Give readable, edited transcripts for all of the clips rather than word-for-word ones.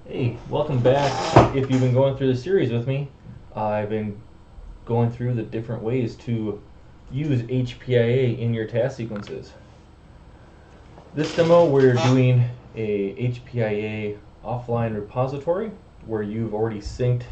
Hey, welcome back. If you've been going through the series with me, I've been going through the different ways to use HPIA in your task sequences. This demo, we're doing a HPIA offline repository where you've already synced,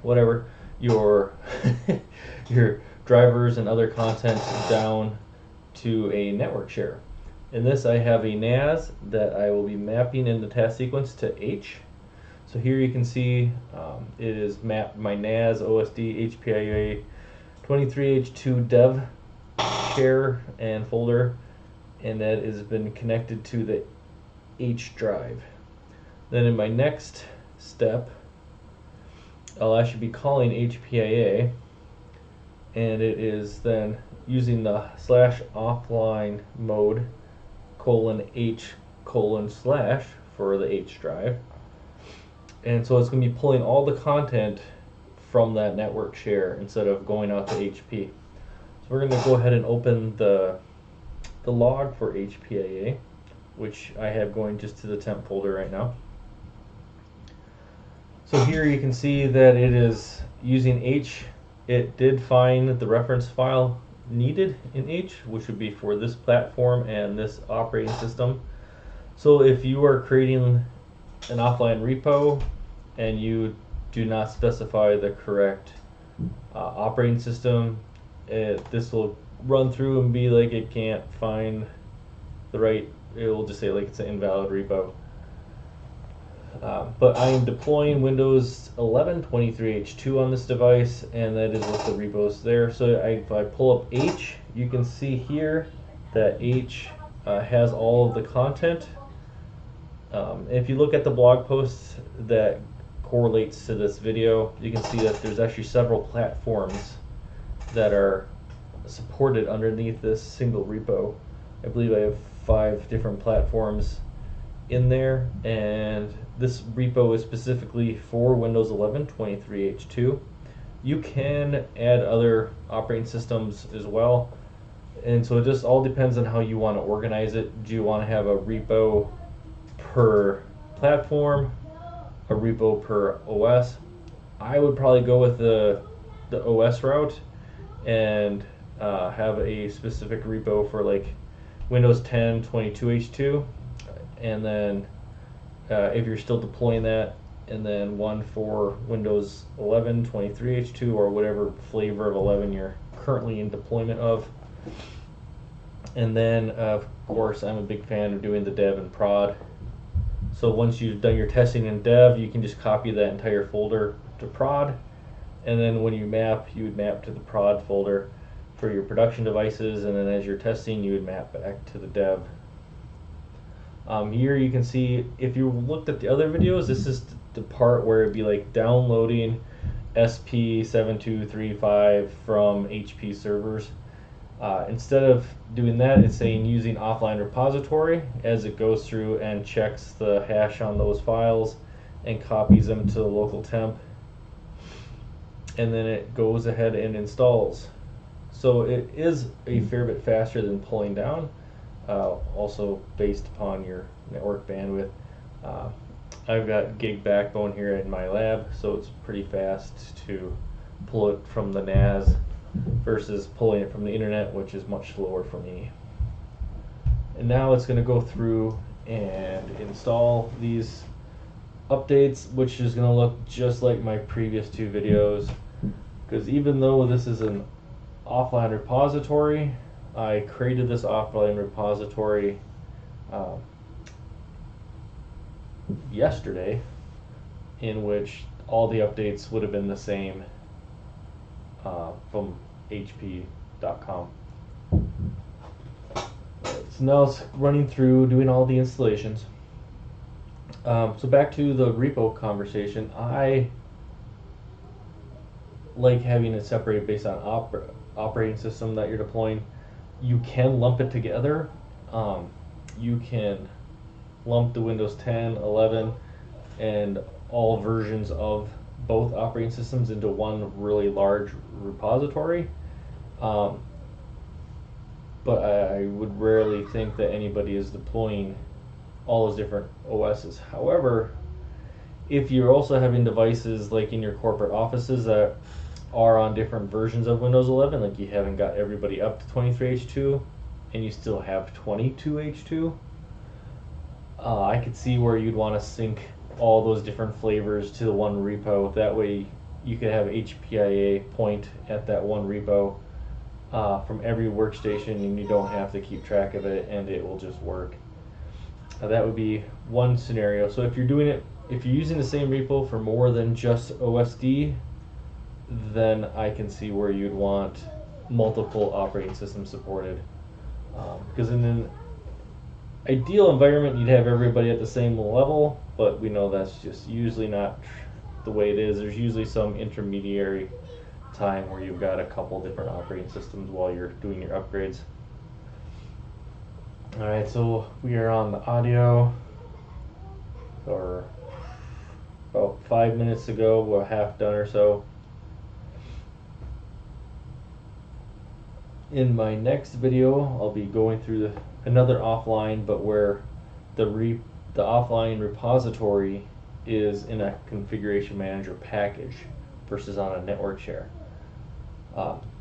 whatever, your your drivers and other content down to a network share. In this, I have a NAS that I will be mapping in the task sequence to H. So here you can see it is mapped my NAS OSD HPIA 23H2 dev share and folder, and that has been connected to the H drive. Then in my next step, I'll actually be calling HPIA, and it is then using the /offline mode :H:/ for the H drive. And so it's going to be pulling all the content from that network share instead of going out to HP. So we're going to go ahead and open the log for HPIA, which I have going just to the temp folder right now. So here you can see that it is using H. It did find the reference file needed in H, which would be for this platform and this operating system. So if you are creating an offline repo and you do not specify the correct operating system, this will run through and be like it can't find the right, it will just say like it's an invalid repo. But I am deploying Windows 11 23H2 on this device, and that is what the repo is there. So if I pull up H, you can see here that H has all of the content. If you look at the blog post that correlates to this video, you can see that there's actually several platforms that are supported underneath this single repo. I believe I have 5 different platforms in there, and this repo is specifically for Windows 11 23H2. You can add other operating systems as well, and so it just all depends on how you want to organize it. Do you want to have a repo per platform, a repo per OS? I would probably go with the OS route and have a specific repo for like Windows 10 22H2, and then if you're still deploying that, and then one for Windows 11 23H2 or whatever flavor of 11 you're currently in deployment of. And then of course I'm a big fan of doing the dev and prod. So once you've done your testing in dev, you can just copy that entire folder to prod, and then when you map, you would map to the prod folder for your production devices, and then as you're testing, you would map back to the dev. Here you can see, if you looked at the other videos, this is the part where it'd be like downloading SP7235 from HP servers. Instead of doing that, it's saying using offline repository as it goes through and checks the hash on those files and copies them to the local temp, and then it goes ahead and installs. So it is a fair bit faster than pulling down, also based upon your network bandwidth. I've got gig backbone here in my lab, so it's pretty fast to pull it from the NAS versus pulling it from the internet, which is much slower for me. And now it's going to go through and install these updates, which is going to look just like my previous 2 videos, because even though this is an offline repository, I created this offline repository yesterday, in which all the updates would have been the same from hp.com. So now it's running through doing all the installations. So back to the repo conversation, I like having it separated based on operating system that you're deploying. You can lump it together. You can lump the Windows 10, 11, and all versions of both operating systems into one really large repository. But I would rarely think that anybody is deploying all those different OSs. However, if you're also having devices like in your corporate offices that are on different versions of Windows 11, like you haven't got everybody up to 23H2 and you still have 22H2, I could see where you'd want to sync all those different flavors to the one repo. That way you could have HPIA point at that one repo from every workstation, and you don't have to keep track of it, and it will just work. That would be one scenario. So if you're using the same repo for more than just OSD, then I can see where you'd want multiple operating systems supported. Because in an ideal environment, you'd have everybody at the same level, but we know that's just usually not the way it is. There's usually some intermediary time where you've got a couple different operating systems while you're doing your upgrades. Alright, so we are on the audio, or about 5 minutes ago, we're half done or so. In my next video, I'll be going through another offline, but where the offline repository is in a configuration manager package versus on a network share.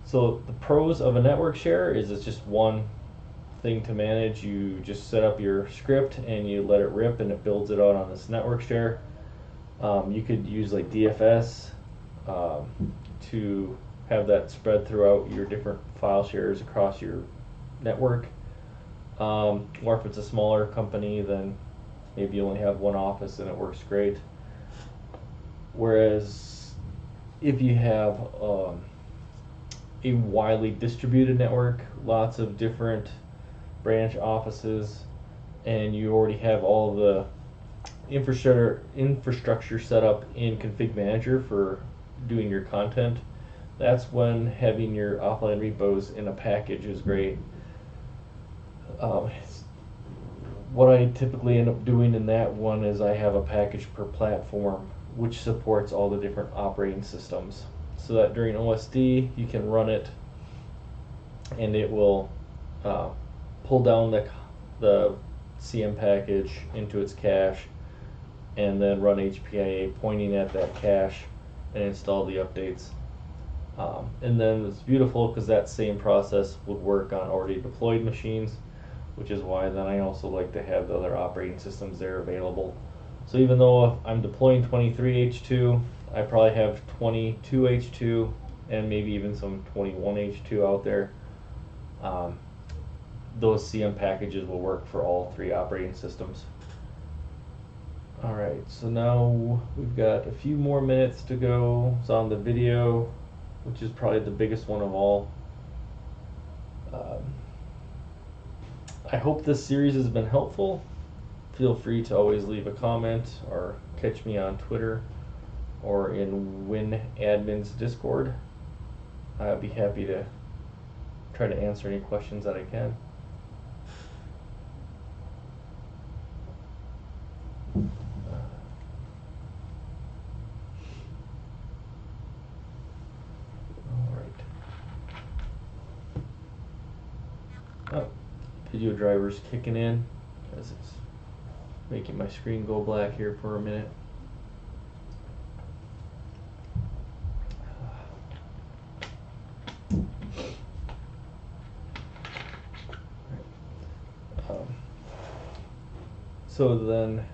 So the pros of a network share is it's just one thing to manage. You just set up your script and you let it rip and it builds it out on this network share. You could use like DFS to have that spread throughout your different file shares across your network. Or if it's a smaller company, then maybe you only have one office and it works great. Whereas if you have a widely distributed network, lots of different branch offices, and you already have all the infrastructure set up in ConfigMgr for doing your content, that's when having your offline repos in a package is great. What I typically end up doing in that one is I have a package per platform which supports all the different operating systems, so that during OSD you can run it and it will pull down the CM package into its cache and then run HPIA pointing at that cache and install the updates. And then it's beautiful because that same process would work on already deployed machines, which is why then I also like to have the other operating systems there available. So even though if I'm deploying 23H2, I probably have 22H2 and maybe even some 21H2 out there. Those CM packages will work for all three operating systems. Alright, so now we've got a few more minutes to go. It's on the video, which is probably the biggest one of all. I hope this series has been helpful. Feel free to always leave a comment or catch me on Twitter or in WinAdmin's Discord. I'd be happy to try to answer any questions that I can. Oh, video driver's kicking in as it's making my screen go black here for a minute. So then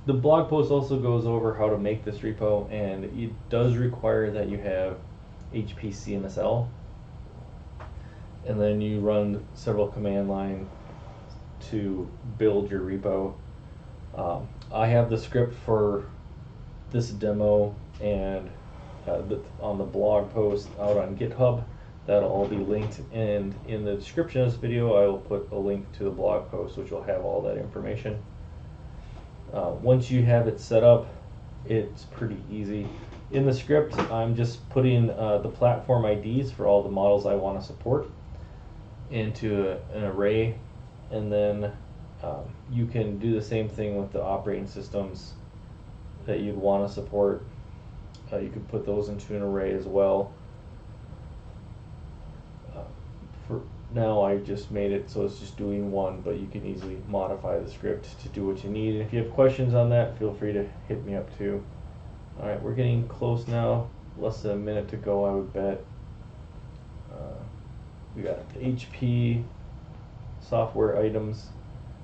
the blog post also goes over how to make this repo, and it does require that you have HPCMSL, and then you run several command line to build your repo. I have the script for this demo and on the blog post out on GitHub. That'll all be linked, and in the description of this video I will put a link to the blog post which will have all that information. Once you have it set up, it's pretty easy. In the script, I'm just putting the platform IDs for all the models I want to support into an array, and then you can do the same thing with the operating systems that you'd want to support. You could put those into an array as well. now I just made it so it's just doing one, but you can easily modify the script to do what you need. And if you have questions on that, feel free to hit me up too. Alright, we're getting close now. Less than a minute to go, I would bet. We got HP software items.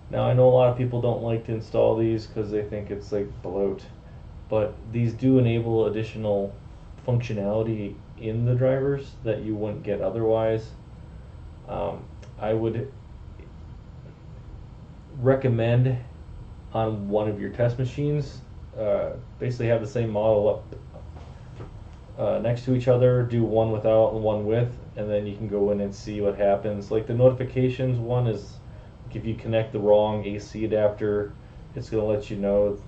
Now I know a lot of people don't like to install these because they think it's like bloat, but these do enable additional functionality in the drivers that you wouldn't get otherwise. I would recommend on one of your test machines, basically have the same model up next to each other, do one without and one with, and then you can go in and see what happens. Like the notifications one is, like if you connect the wrong AC adapter, it's going to let you know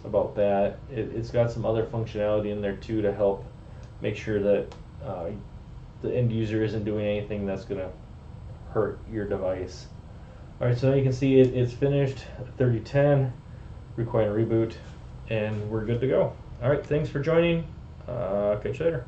about that. It's got some other functionality in there too to help make sure that the end user isn't doing anything that's going to hurt your device. Alright, so now you can see it's finished, 3010, requiring a reboot, and we're good to go. Alright, thanks for joining. Catch you later.